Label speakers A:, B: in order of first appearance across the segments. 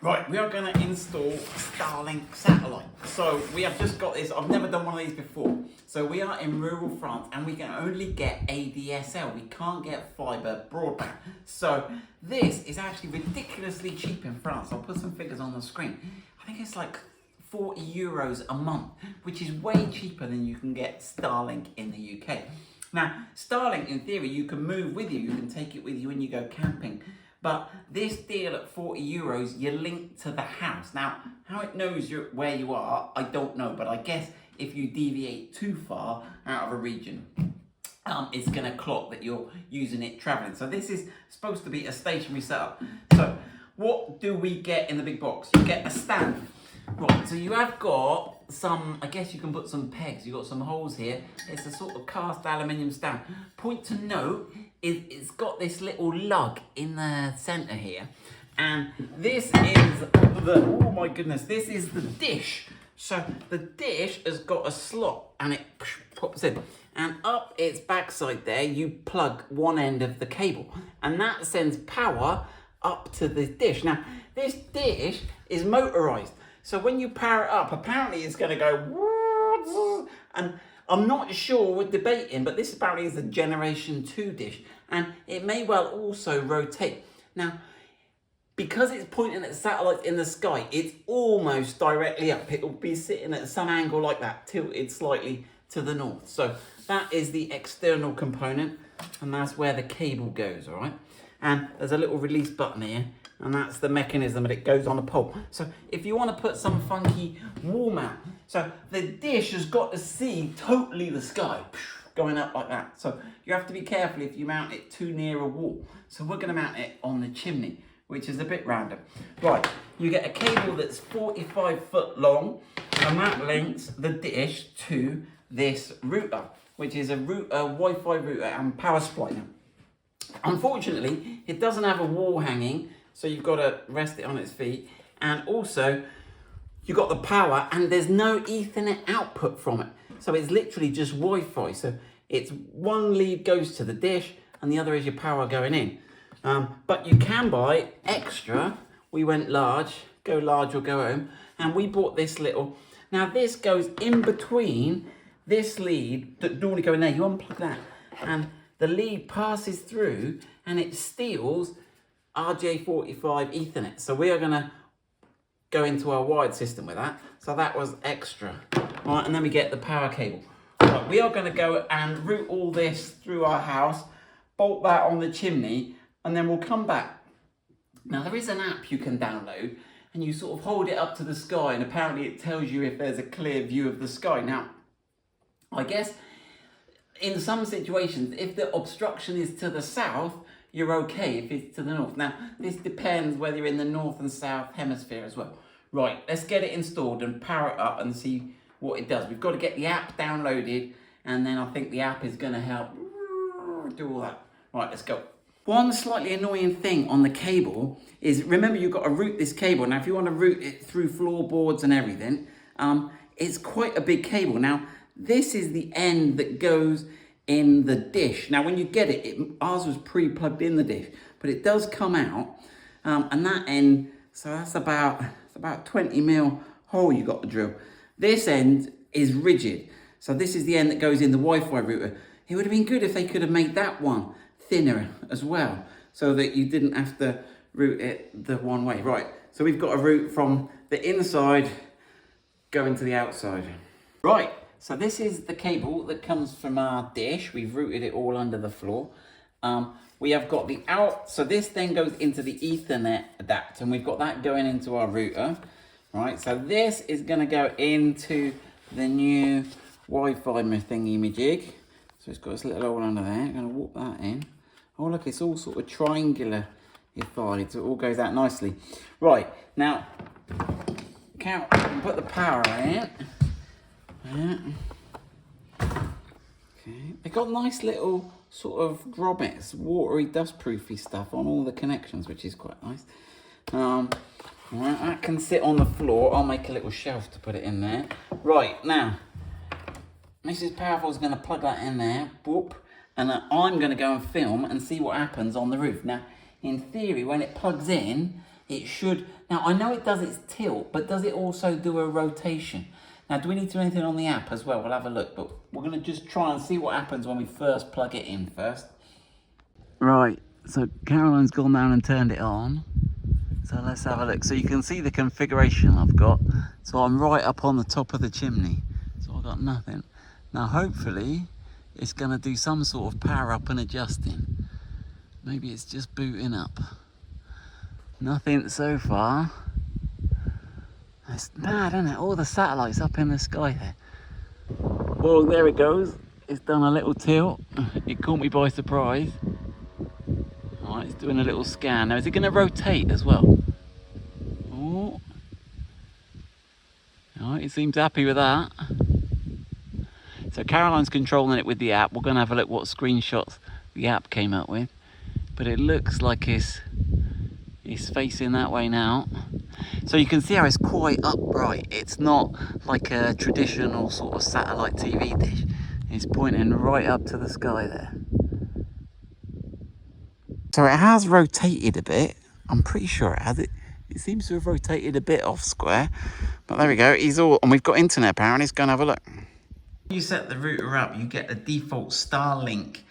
A: Right, we are going to install STARLINK Satellite. So we have just got this. I've never done one of these before. So we are in rural France and we can only get ADSL. We can't get fibre broadband. So this is actually ridiculously cheap in France. I'll put some figures on the screen. I think it's like 40 euros a month, which is way cheaper than you can get Starlink in the UK. Now, Starlink, in theory, you can move with you. You can take it with you when you go camping. But this deal at 40 euros, you're linked to the house. Now, how it knows where you are, I don't know. But I guess if you deviate too far out of a region, it's going to clock that you're using it traveling. So this is supposed to be a stationary setup. So what do we get in the big box? You get a stand. Right, so you have got some, I guess you can put some pegs. You've got some holes here. It's a sort of cast aluminium stand. Point to note is it's got this little lug in the centre here. And this is the, oh my goodness, this is the dish. So the dish has got a slot and it pops in. And up its backside there, you plug one end of the cable. And that sends power up to the dish. Now, this dish is motorised. So when you power it up, apparently it's going to go, and I'm not sure, we're debating, but this apparently is a Generation 2 dish, and it may well also rotate. Now, because it's pointing at satellites in the sky, it's almost directly up. It'll be sitting at some angle like that, tilted slightly to the north. So that is the external component, and that's where the cable goes, all right? And there's a little release button here, and that's the mechanism that it goes on a pole. So if you want to put some funky wall mount, so the dish has got to see totally the sky going up like that. So you have to be careful if you mount it too near a wall. So we're going to mount it on the chimney, which is a bit random. Right, you get a cable that's 45 foot long, and that links the dish to this router, which is a Wi-Fi router and power supply. Now, unfortunately, it doesn't have a wall hanging, so you've got to rest it on its feet. And also, you've got the power, and there's no Ethernet output from it. So it's literally just Wi-Fi. So it's one lead goes to the dish, and the other is your power going in. But you can buy extra. We went large, go large or go home. And we bought this little. Now this goes in between this lead that normally go in there. You unplug that, and the lead passes through, and it steals RJ45 Ethernet. So we are going to go into our wired system with that. So that was extra. All right, and then we get the power cable. Right, we are going to go and route all this through our house, bolt that on the chimney, and then we'll come back. Now there is an app you can download, and you sort of hold it up to the sky, and apparently it tells you if there's a clear view of the sky. Now, I guess in some situations, if the obstruction is to the south, you're okay if it's to the north. Now, this depends whether you're in the north and south hemisphere as well. Right, let's get it installed and power it up and see what it does. We've got to get the app downloaded, and then I think the app is going to help do all that. Right, let's go. One slightly annoying thing on the cable is, remember, you've got to route this cable. Now, if you want to route it through floorboards and everything, it's quite a big cable. Now, this is the end that goes in the dish. Now, when you get it, ours was pre-plugged in the dish, but it does come out, and that end, so that's about 20 mil hole you got to drill. This end is rigid, so this is the end that goes in the Wi-Fi router. It would have been good if they could have made that one thinner as well, so that you didn't have to route it the one way. Right, so we've got a route from the inside going to the outside. Right. So this is the cable that comes from our dish. We've routed it all under the floor. We have got the out, so this then goes into the Ethernet adapter, and we've got that going into our router. Right, so this is going to go into the new Wi-Fi thingy-majig. So it's got this little hole under there. I'm going to walk that in. Oh look, it's all sort of triangular-ified, so it all goes out nicely. Right, now, count, put the power in. Yeah. Okay. They've got nice little sort of grommets, watery, dustproofy stuff on all the connections, which is quite nice. Right, that can sit on the floor. I'll make a little shelf to put it in there. Right, now, Mrs. Powerful's going to plug that in there. Boop. And I'm going to go and film and see what happens on the roof. Now, in theory, when it plugs in, it should. Now, I know it does its tilt, but does it also do a rotation? Now, do we need to do anything on the app as well? We'll have a look, but we're going to just try and see what happens when we first plug it in first. Right, so Caroline's gone down and turned it on. So let's have a look. So you can see the configuration I've got. So I'm right up on the top of the chimney. So I've got nothing. Now, hopefully, it's going to do some sort of power up and adjusting. Maybe it's just booting up. Nothing so far. It's mad, isn't it? All the satellites up in the sky there. Well, there it goes. It's done a little tilt. It caught me by surprise. Alright, it's doing a little scan. Now, is it going to rotate as well? Oh. Alright, it seems happy with that. So Caroline's controlling it with the app. We're going to have a look what screenshots the app came up with. But it looks like it's facing that way now. So you can see how it's quite upright. It's not like a traditional sort of satellite TV dish. It's pointing right up to the sky there. So it has rotated a bit. I'm pretty sure it has. It seems to have rotated a bit off square. But there we go. And we've got internet power, and it's going to have a look. You set the router up, you get the default STARLINK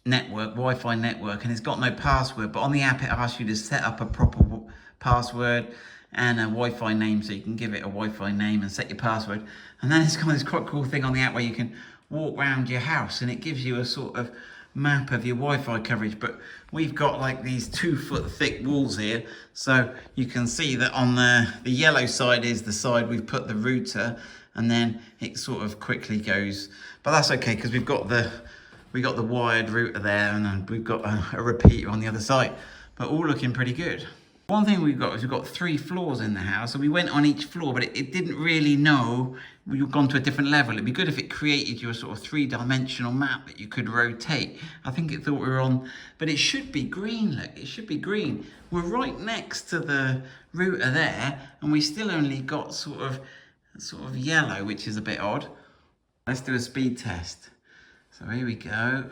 A: network, Wi-Fi network, and it's got no password, but on the app it asks you to set up a proper password and a Wi-Fi name, so you can give it a Wi-Fi name and set your password. And then it's got this quite cool thing on the app where you can walk around your house and it gives you a sort of map of your Wi-Fi coverage. But we've got like these 2-foot thick walls here, so you can see that on the yellow side is the side we've put the router, and then it sort of quickly goes. But that's okay, because we got the wired router there, and then we've got a repeater on the other side. But all looking pretty good. One thing we've got is we've got 3 floors in the house, so we went on each floor, but it didn't really know we've gone to a different level. It'd be good if it created you a sort of 3-dimensional map that you could rotate. I think it thought we were on, but it should be green, look, it should be green. We're right next to the router there, and we still only got sort of yellow, which is a bit odd. Let's do a speed test. So here we go.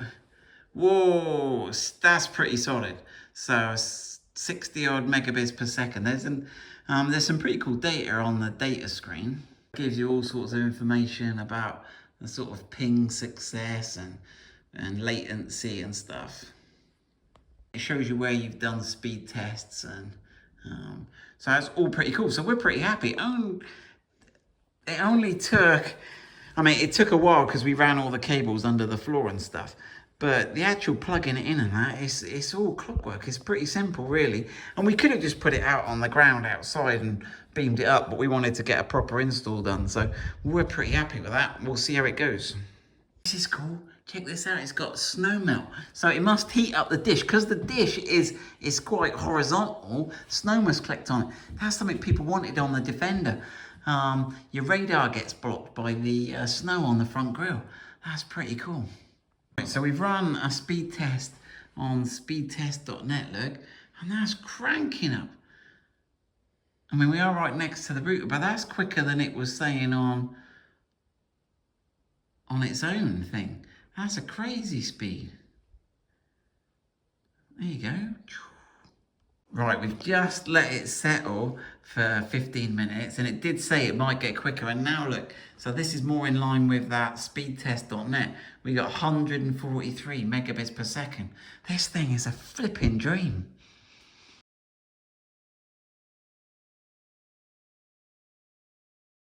A: Whoa, that's pretty solid. So 60 odd megabits per second. There's some pretty cool data on the data screen. It gives you all sorts of information about the sort of ping success and latency and stuff. It shows you where you've done speed tests, and so that's all pretty cool. So we're pretty happy. It only took, it took a while because we ran all the cables under the floor and stuff. But the actual plugging it in and that, it's all clockwork. It's pretty simple, really. And we could have just put it out on the ground outside and beamed it up, but we wanted to get a proper install done. So we're pretty happy with that. We'll see how it goes. This is cool. Check this out. It's got snow melt. So it must heat up the dish. Because the dish is quite horizontal, snow must collect on it. That's something people wanted on the Defender. Your radar gets blocked by the snow on the front grille. That's pretty cool. Right, so we've run a speed test on speedtest.net, look, and that's cranking up. We are right next to the router, but that's quicker than it was saying on its own thing. That's a crazy speed. There you go. Right, we've just let it settle for 15 minutes, and it did say it might get quicker, and now look, so this is more in line with that speedtest.net. We got 143 megabits per second. This thing is a flipping dream.